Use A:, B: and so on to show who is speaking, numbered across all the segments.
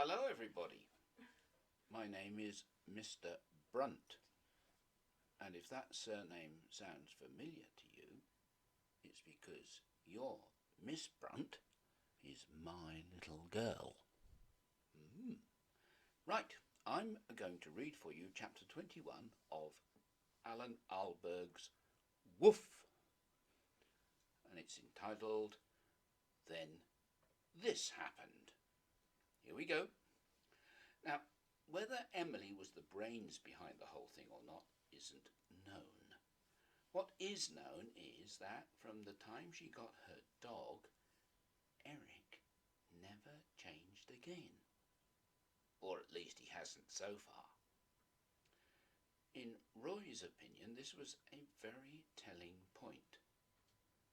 A: Hello everybody, my name is Mr. Brunt, and if that surname sounds familiar to you, it's because your Miss Brunt is my little girl. Right, I'm going to read for you chapter 21 of Alan Alberg's Woof, and it's entitled Then This Happened. Here we go. Now, whether Emily was the brains behind the whole thing or not isn't known. What is known is that from the time she got her dog, Eric never changed again. Or at least he hasn't so far. In Roy's opinion, this was a very telling point.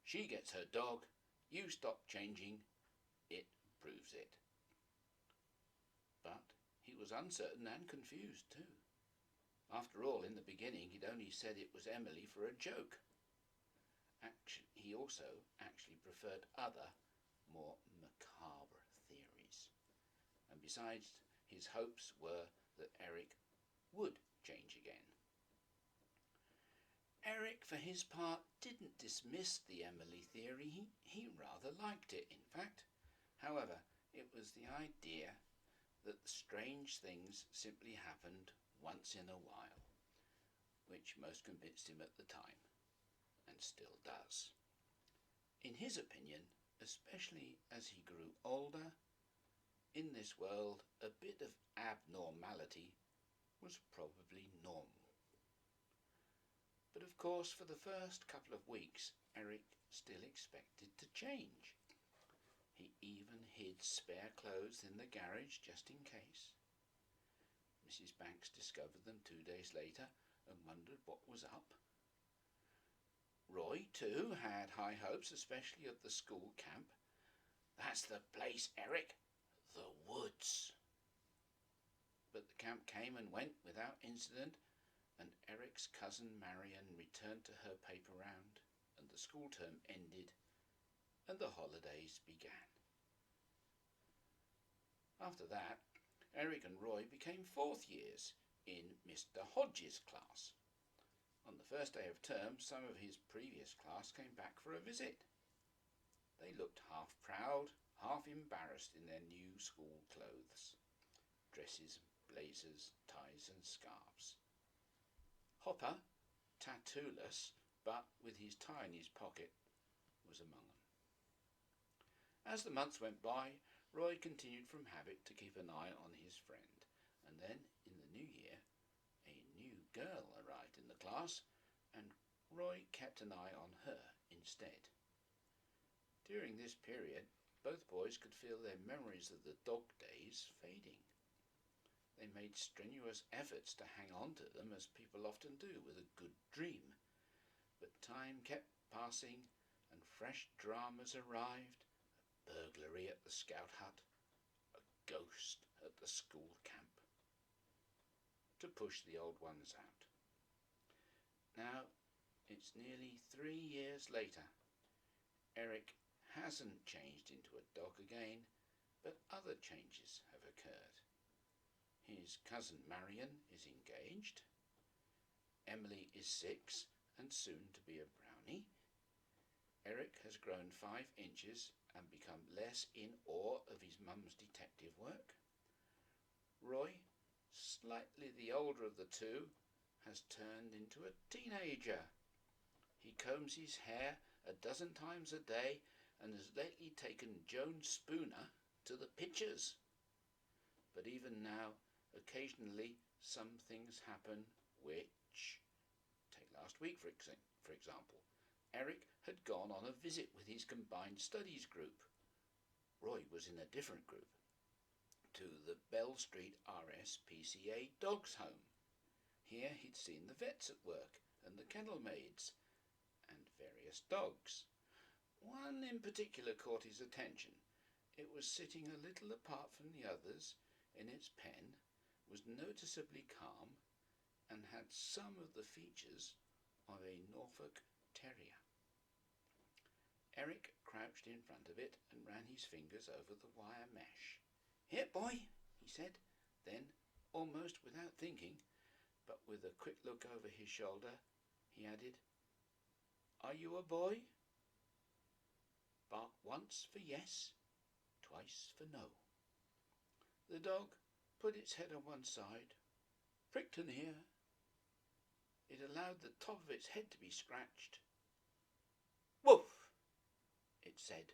A: She gets her dog, you stop changing, it proves it. But he was uncertain and confused too. After all, in the beginning he'd only said it was Emily for a joke. He also actually preferred other, more macabre theories. And besides, his hopes were that Eric would change again. Eric, for his part, didn't dismiss the Emily theory. He rather liked it, in fact. However, it was the idea that strange things simply happened once in a while, which most convinced him at the time, and still does. In his opinion, especially as he grew older, in this world a bit of abnormality was probably normal. But of course, for the first couple of weeks, Eric still expected to change. He even hid spare clothes in the garage just in case. Mrs. Banks discovered them 2 days later and wondered what was up. Roy, too, had high hopes, especially of the school camp. "That's the place, Eric, the woods." But the camp came and went without incident, and Eric's cousin Marion returned to her paper round, and the school term ended, and the holidays began. After that, Eric and Roy became fourth years in Mr. Hodges' class. On the first day of term, some of his previous class came back for a visit. They looked half proud, half embarrassed in their new school clothes. Dresses, blazers, ties and scarves. Hopper, tattooless, but with his tie in his pocket, was among them. As the months went by, Roy continued from habit to keep an eye on his friend, and then, in the new year, a new girl arrived in the class, and Roy kept an eye on her instead. During this period, both boys could feel their memories of the dog days fading. They made strenuous efforts to hang on to them, as people often do with a good dream, but time kept passing and fresh dramas arrived. Burglary at the scout hut, a ghost at the school camp, to push the old ones out. Now, it's nearly 3 years later. Eric hasn't changed into a dog again, but other changes have occurred. His cousin Marion is engaged. Emily is 6 and soon to be a brownie. Eric has grown 5 inches and become less in awe of his mum's detective work. Roy, slightly the older of the two, has turned into a teenager. He combs his hair a dozen times a day and has lately taken Joan Spooner to the pictures. But even now, occasionally some things happen which, take last week for example, Eric had gone on a visit with his combined studies group. Roy was in a different group, to the Bell Street RSPCA Dogs Home. Here he'd seen the vets at work and the kennel maids and various dogs. One in particular caught his attention. It was sitting a little apart from the others in its pen, was noticeably calm, and had some of the features of a Norfolk Terrier. Eric crouched in front of it and ran his fingers over the wire mesh. "Here, boy," he said. Then, almost without thinking, but with a quick look over his shoulder, he added, "Are you a boy?" Bark once for yes, twice for no. The dog put its head on one side, pricked an ear. It allowed the top of its head to be scratched. "Woof," it said.